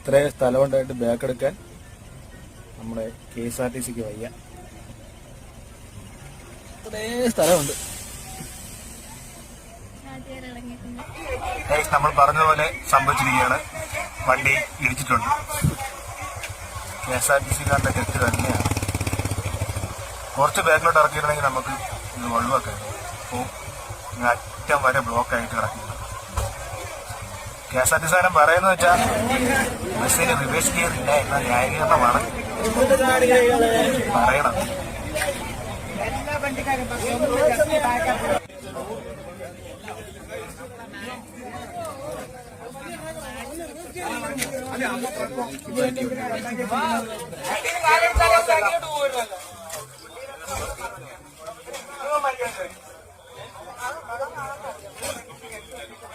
ഇത്രയും സ്ഥലം ഉണ്ടായിട്ട് ബാക്ക് എടുക്കാൻ നമ്മുടെ KSRTCക്ക് വയ്യ. ഇത്രയും സ്ഥലമുണ്ട്. നമ്മൾ പറഞ്ഞതുപോലെ സംഭവിച്ചിരിക്കുകയാണ്. വണ്ടി ഇടിച്ചിട്ടുണ്ട്. KSRTCക്കാരുടെ തെറ്റ് തന്നെയാണ്. കുറച്ച് ബാക്കിലോട്ട് ഇറക്കിയിട്ടുണ്ടെങ്കിൽ നമുക്ക് ഇത് ഒഴിവാക്കാം. അപ്പോൾ അറ്റം വരെ ബ്ലോക്കായിട്ട് കിടക്കുന്നത്. KSRTC പറയുന്നത് വെച്ചാൽ ബസ്സിന് റിവേഴ്സ് ഗിയർ ഇല്ല എന്ന ന്യായീകരണമാണ് പറയണത്. അല്ല